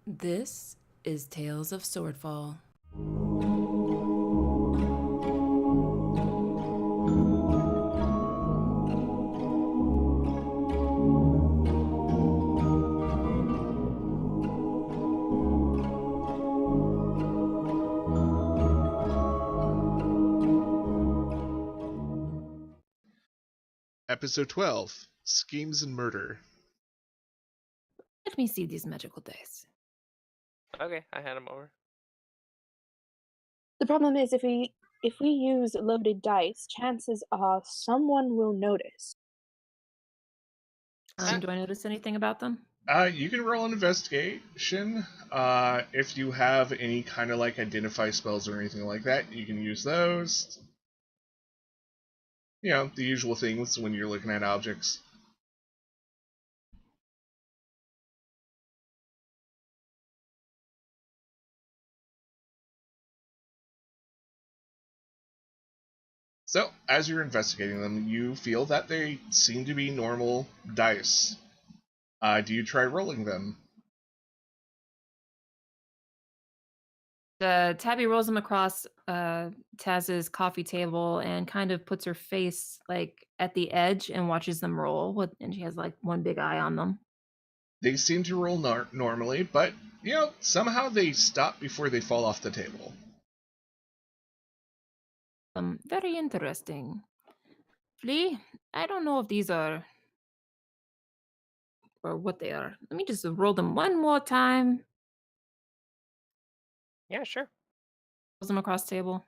This is Tales of Swordfall. Episode 12, Schemes and Murder. Let me see these magical dice. Okay, I had him over. The problem is if we use loaded dice, chances are someone will notice. Do I notice anything about them? You can roll an investigation. If you have any kind of like identify spells or anything like that, you can use those. You know, the usual things when you're looking at objects. So, as you're investigating them, you feel that they seem to be normal dice. Do you try rolling them? Tabby rolls them across Taz's coffee table and kind of puts her face like at the edge and watches them roll. And she has like one big eye on them. They seem to roll normally, but, you know, somehow they stop before they fall off the table. Very interesting. Flea, I don't know if these are or what they are. Let me just roll them one more time. Yeah, sure. Rolls them across the table.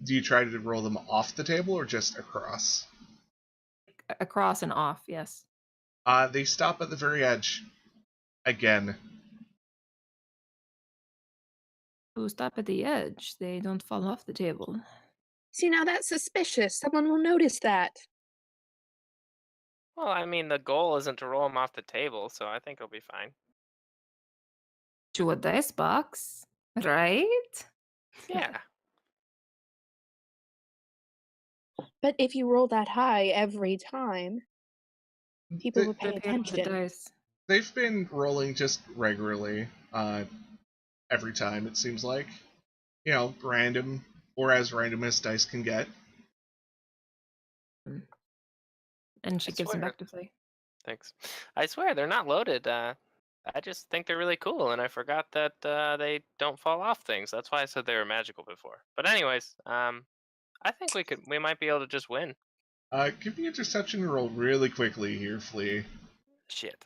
Do you try to roll them off the table or just across? Across and off, yes. They stop at the very edge. Again. Who stop at the edge? They don't fall off the table. See, now that's suspicious. Someone will notice that. Well, I mean, the goal isn't to roll them off the table, so I think it'll be fine. To a dice box, right? Yeah. But if you roll that high every time, people will pay attention. Dice. They've been rolling just regularly, every time, it seems like. You know, random, or as random as dice can get. And she gives them back to Flea. Thanks. I swear, they're not loaded. I just think they're really cool, and I forgot that they don't fall off things. That's why I said they were magical before. But anyways, I think we might be able to just win. Give me a deception roll really quickly here, Flea. Shit.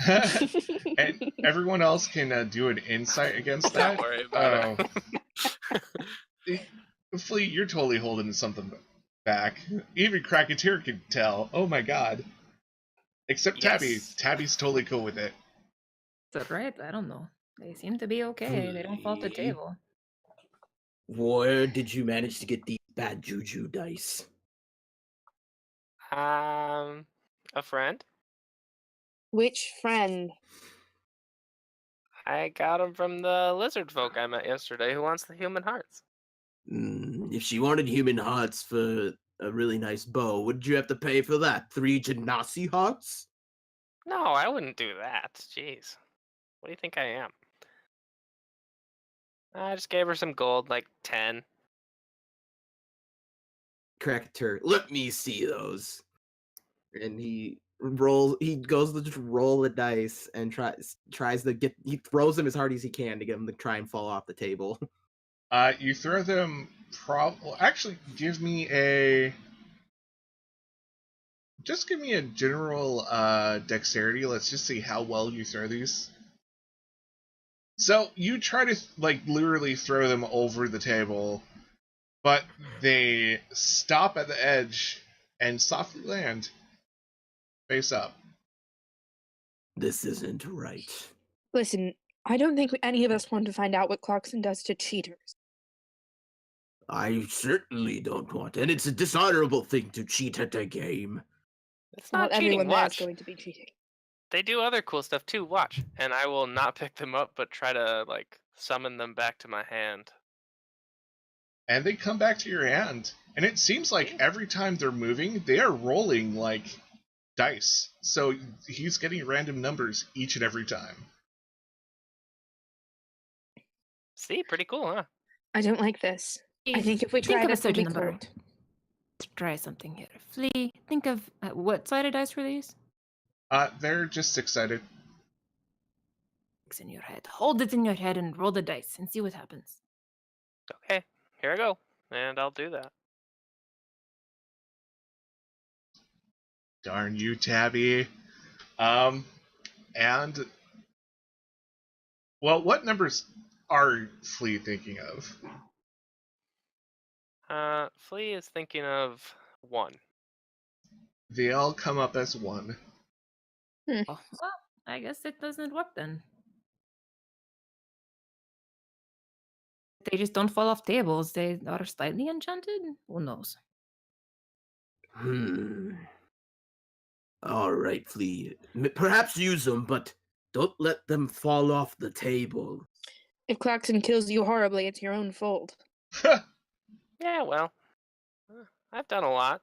And everyone else can do an insight against that. Don't worry about it. Flea, you're totally holding something back. Even Cracketeer can tell. Oh my god. Except Tabby. Yes. Tabby's totally cool with it. Is that right? I don't know. They seem to be okay. They don't fall off the table. Where did you manage to get these bad juju dice? A friend. Which friend? I got them from the lizard folk I met yesterday who wants the human hearts. If she wanted human hearts for a really nice bow, what did you have to pay for that? 3 Genasi hearts? No, I wouldn't do that. Jeez. What do you think I am? I just gave her some gold, like 10. Cracketeer, let me see those. And he goes to just roll the dice and tries to get, he throws them as hard as he can to get them to try and fall off the table. You throw them actually give me a general dexterity. Let's just see how well you throw these. So you try to like literally throw them over the table, but they stop at the edge and softly land face up. This isn't right. Listen, I don't think any of us want to find out what Clarkson does to cheaters. I certainly don't want, and it's a dishonorable thing to cheat at a game. It's not cheating. Everyone there is Watch. going to be cheating. They do other cool stuff too. Watch, and I will not pick them up, but try to like summon them back to my hand. And they come back to your hand, and it seems like every time they're moving, they are rolling like dice. So he's getting random numbers each and every time. See, pretty cool, huh? I don't like this. I think if we Think try of a this, we'll certain be number. caught. Let's try something here. Flea, think of what sided dice were these? They're just 6-sided. It's in your head. Hold it in your head and roll the dice and see what happens. Okay, here I go, and I'll do that. Darn you, Tabby. And well, what numbers are Flea thinking of? Flea is thinking of 1. They all come up as 1. Oh, well, I guess it doesn't work then. They just don't fall off tables. They are slightly enchanted. Who knows? All right, Flea. Perhaps use them, but don't let them fall off the table. If Clarkson kills you horribly, it's your own fault. Yeah, well, I've done a lot.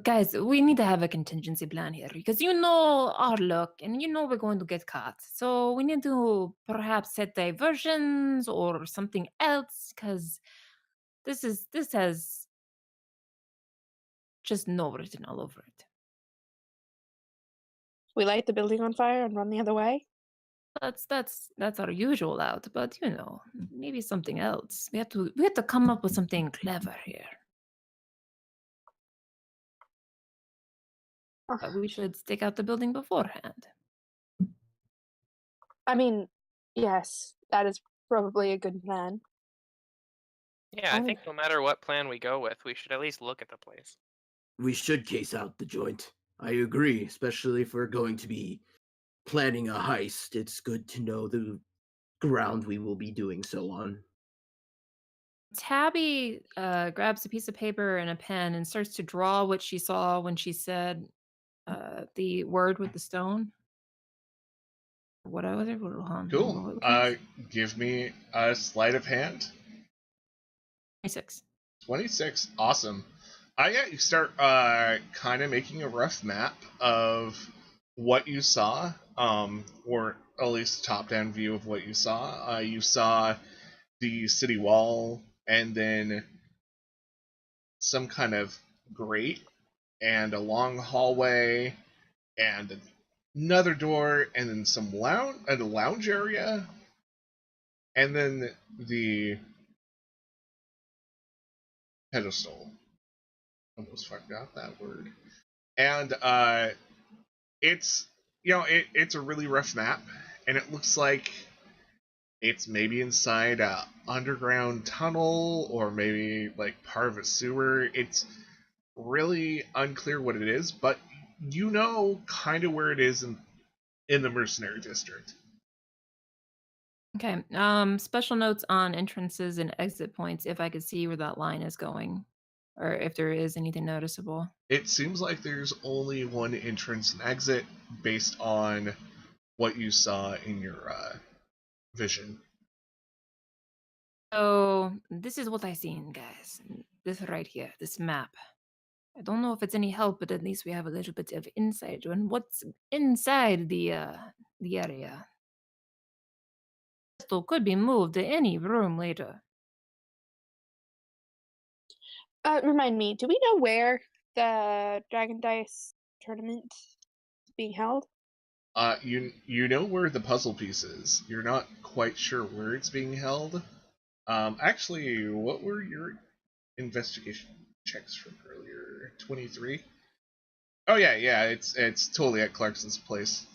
Guys, we need to have a contingency plan here because you know our luck and you know we're going to get caught. So we need to perhaps set diversions or something else because this has just no written all over it. We light the building on fire and run the other way? That's our usual out, but you know, maybe something else. We have to come up with something clever here. We should stake out the building beforehand. I mean, yes, that is probably a good plan. Yeah, I think no matter what plan we go with, we should at least look at the place. We should case out the joint. I agree, especially if we're going to be planning a heist. It's good to know the ground we will be doing so on. Tabby grabs a piece of paper and a pen and starts to draw what she saw when she said the word with the stone. What was it? Hold on. Cool. Give me a sleight of hand. 26. 26. Awesome. Yeah, you start kind of making a rough map of what you saw, or at least a top-down view of what you saw. You saw the city wall, and then some kind of grate, and a long hallway, and another door, and then some lounge area, and then the pedestal. Almost forgot that word. And it's it's a really rough map, and it looks like it's maybe inside a underground tunnel or maybe like part of a sewer. It's really unclear what it is, but you know kind of where it is in the mercenary district. Okay. Special notes on entrances and exit points if I could see where that line is going. Or if there is anything noticeable. It seems like there's only one entrance and exit based on what you saw in your vision. So this is what I seen, guys. This right here, this map. I don't know if it's any help, but at least we have a little bit of insight on what's inside the area. Crystal could be moved to any room later. Remind me, do we know where the Dragon Dice tournament is being held? You know where the puzzle piece is. You're not quite sure where it's being held. Actually, what were your investigation checks from earlier? 23. Oh yeah, it's totally at Clarkson's place.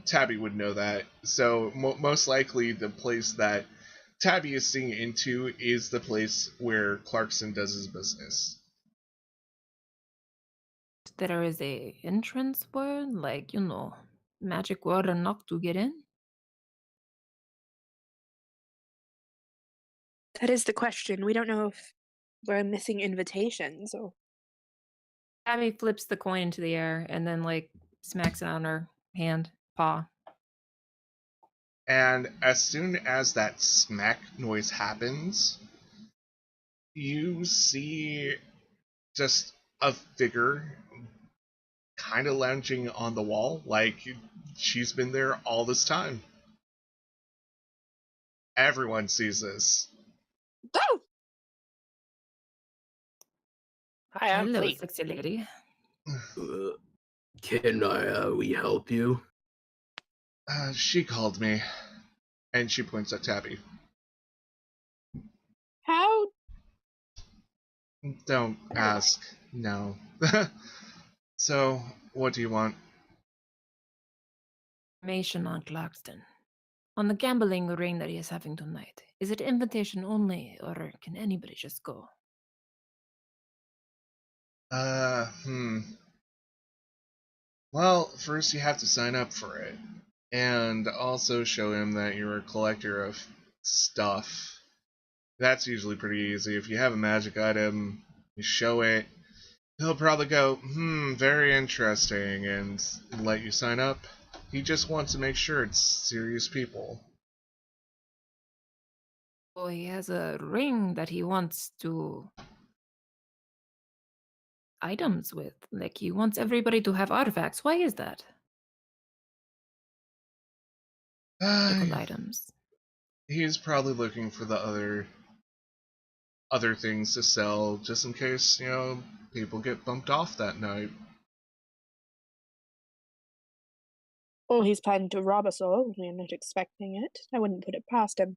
Tabby would know that. So most likely the place that Tabby is seeing into is the place where Clarkson does his business. There is a entrance word, like, you know, magic word or knock to get in. That is the question. We don't know if we're missing invitations or... Abby flips the coin into the air and then, like, smacks it on her paw. And as soon as that smack noise happens, you see just a figure kind of lounging on the wall, like she's been there all this time. Everyone sees this. Oh! Hi, I'm Hello, Fleet. sexy lady. Can we help you? She called me, and she points at Tabby. How? Don't ask. No. So, what do you want? Information on Clarkston. On the gambling ring that he is having tonight. Is it invitation only, or can anybody just go? Well, first you have to sign up for it. And also show him that you're a collector of stuff. That's usually pretty easy. If you have a magic item, you show it, he'll probably go, very interesting, and let you sign up. He just wants to make sure it's serious people. Oh, he has a ring that he wants to items with. Like, he wants everybody to have artifacts. Why is that? Magical items. He's probably looking for the other things to sell, just in case, people get bumped off that night. Well, he's planning to rob us all. We're not expecting it. I wouldn't put it past him.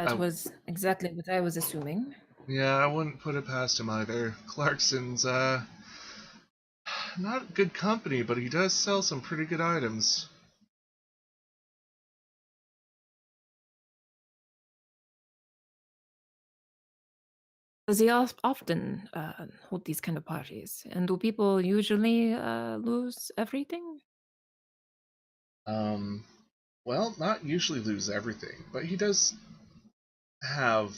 That was exactly what I was assuming. Yeah, I wouldn't put it past him either. Clarkson's, not good company, but he does sell some pretty good items. Does he often hold these kind of parties? And do people usually lose everything? Well, not usually lose everything, but he does have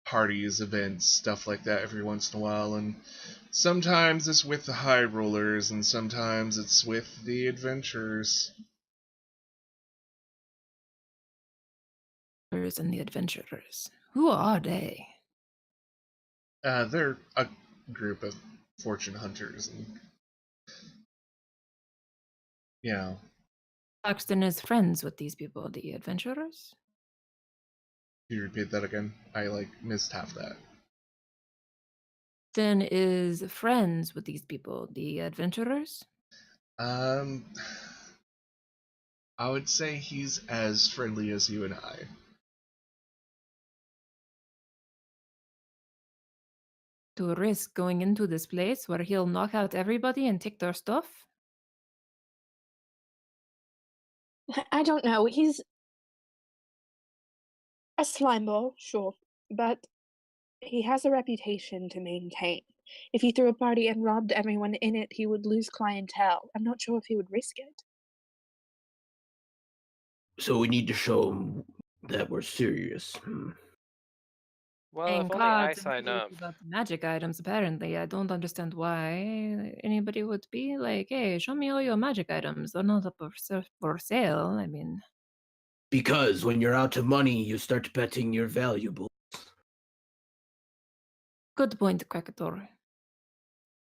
parties, events, stuff like that every once in a while, and sometimes it's with the high rollers, and sometimes it's with the adventurers. And the adventurers. Who are they? They're a group of fortune hunters, and Paxton is friends with these people, the adventurers? Can you repeat that again? I missed half that. Paxton is friends with these people, the adventurers? I would say he's as friendly as you and I. To risk going into this place where he'll knock out everybody and take their stuff? I don't know. He's a slimeball, sure, but he has a reputation to maintain. If he threw a party and robbed everyone in it, he would lose clientele. I'm not sure if he would risk it. So we need to show him that we're serious. Well, Playing if only I cards and sign curious up. about the magic items, apparently. I don't understand why anybody would be like, hey, show me all your magic items. They're not up for sale. I mean, Because when you're out of money, you start betting your valuables. good point, Krakator.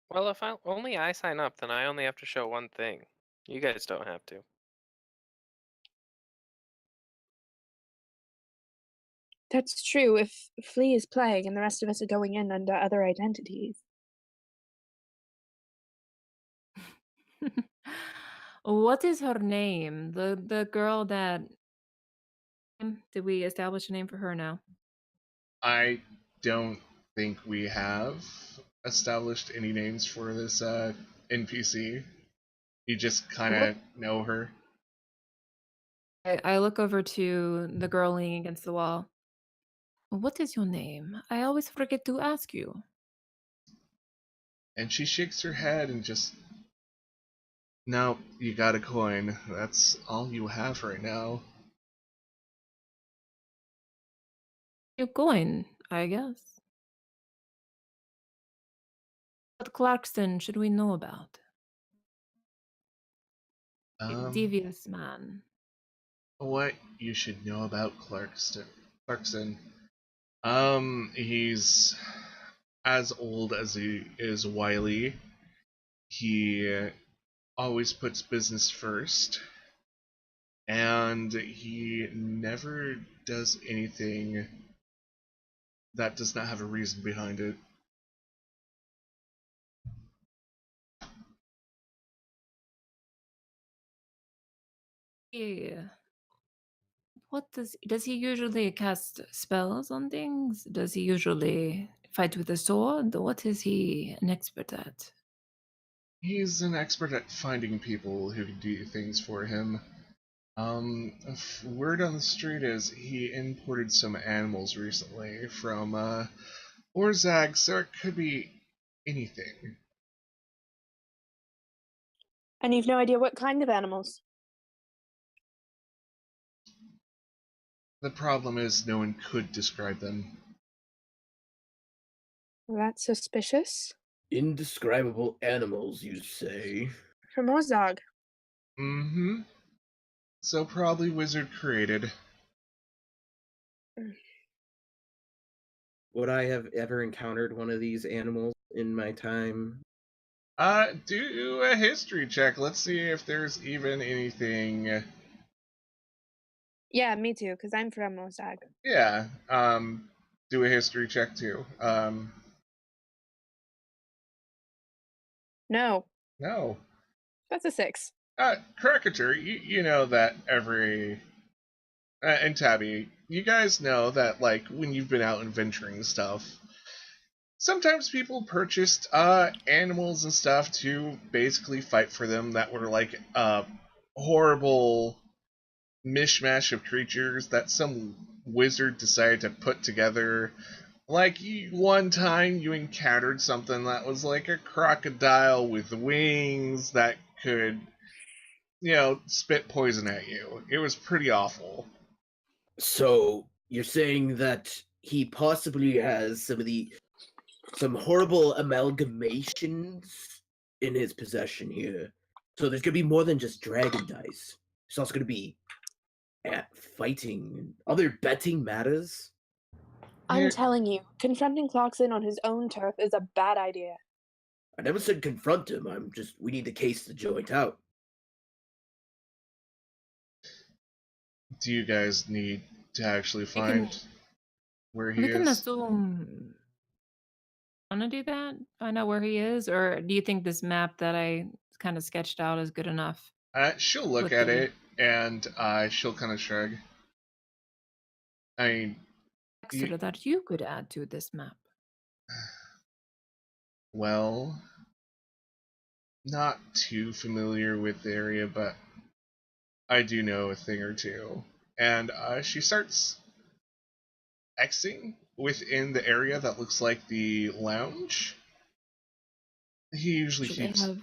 Well, if only I sign up, then I only have to show one thing. You guys don't have to. That's true if Flea is playing and the rest of us are going in under other identities. What is her name? The girl that did we establish a name for her now? I don't think we have established any names for this NPC. You just kind of know her. I look over to the girl leaning against the wall. What is your name? I always forget to ask you. And she shakes her head and just, no, you got a coin. That's all you have right now. You're going, I guess. What Clarkston should we know about? Devious man. What you should know about Clarkson. He's as old as he is wily. He always puts business first. and he never does anything that does not have a reason behind it. Yeah. What does he usually cast spells on things? Does he usually fight with a sword? What is he an expert at? He's an expert at finding people who can do things for him. Word on the street is he imported some animals recently from Orzag, so it could be anything. And you've no idea what kind of animals? The problem is no one could describe them. That's suspicious. Indescribable animals, you say? From Ozog. Mm-hmm. So probably wizard created. Would I have ever encountered one of these animals in my time? Do a history check. Let's see if there's even anything. Yeah, me too, because I'm from Ozog. Yeah. Do a history check too. No, No. that's a 6. Cricketer, you know that every and Tabby, you guys know that like when you've been out adventuring and stuff, sometimes people purchased animals and stuff to basically fight for them that were like horrible mishmash of creatures that some wizard decided to put together. Like one time you encountered something that was like a crocodile with wings that could, spit poison at you. It was pretty awful. So, you're saying that he possibly has some horrible amalgamations in his possession here. So there's gonna be more than just dragon dice. There's also gonna be fighting and other betting matters. I'm Here- telling you, confronting Clarkson on his own turf is a bad idea. I never said confront him. We need to case the joint out. Do you guys need to actually find where he We can is? assume. Wanna do that? Find out where he is, or do you think this map that I kind of sketched out is good enough? She'll look With at the- it and she'll kind of shrug. I mean, Extra that you could add to this map. well, not too familiar with the area, but I do know a thing or two. And she starts Xing within the area that looks like the lounge. He usually Should they keeps. have?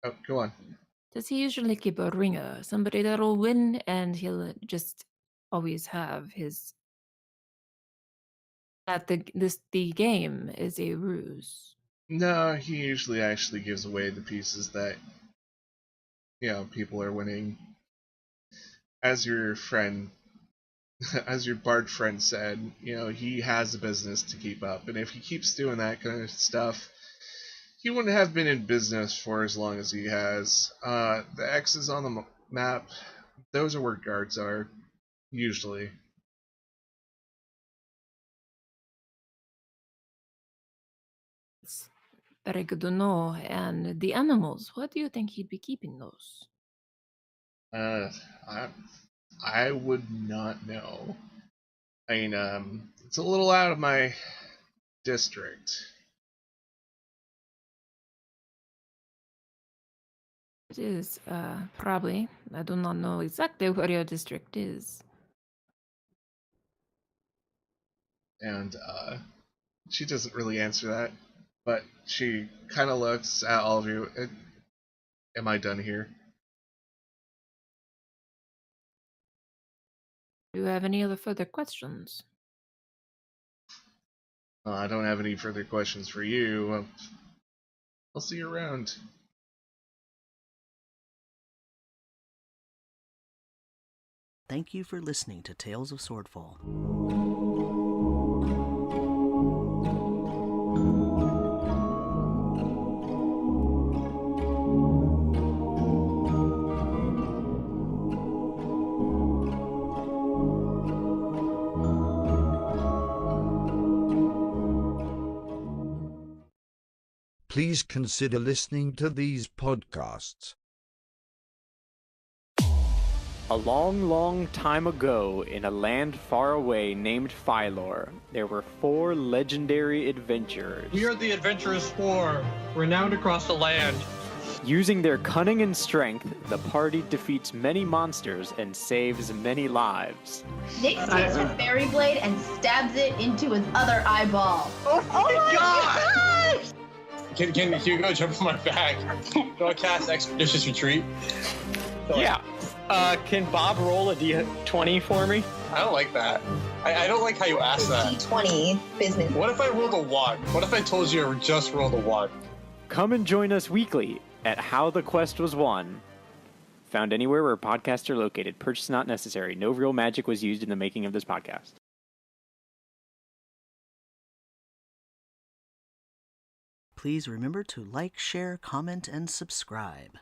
Oh, go on. Does he usually keep a ringer, somebody that'll win, and he'll just always have his that the game is a ruse. No, he usually actually gives away the pieces that people are winning. As your friend, as your bard friend said, he has a business to keep up, and if he keeps doing that kind of stuff, he wouldn't have been in business for as long as he has. The X's on the map, those are where guards are, usually. It's very good to know. And the animals, what do you think he'd be keeping those? I would not know. I mean, it's a little out of my district. It is, probably. I do not know exactly where your district is. And she doesn't really answer that, but she kind of looks at all of you. Am I done here? Do you have any other further questions? I don't have any further questions for you. I'll see you around. Thank you for listening to Tales of Swordfall. please consider listening to these podcasts. A long, long time ago, in a land far away named Phylor, there were 4 legendary adventurers. We are the Adventurers 4, renowned across the land. Using their cunning and strength, the party defeats many monsters and saves many lives. Nick takes a fairy blade and stabs it into his other eyeball. Oh my God! Can you go jump on my back? Do I cast Expeditious Retreat? Yeah. Can Bob roll a d20 for me? I don't like that. I don't like how you asked that. D20 business. What if I rolled a 1? What if I told you I just rolled a 1? Come and join us weekly at How the Quest Was Won. Found anywhere where podcasts are located. Purchase not necessary. No real magic was used in the making of this podcast. Please remember to like, share, comment, and subscribe.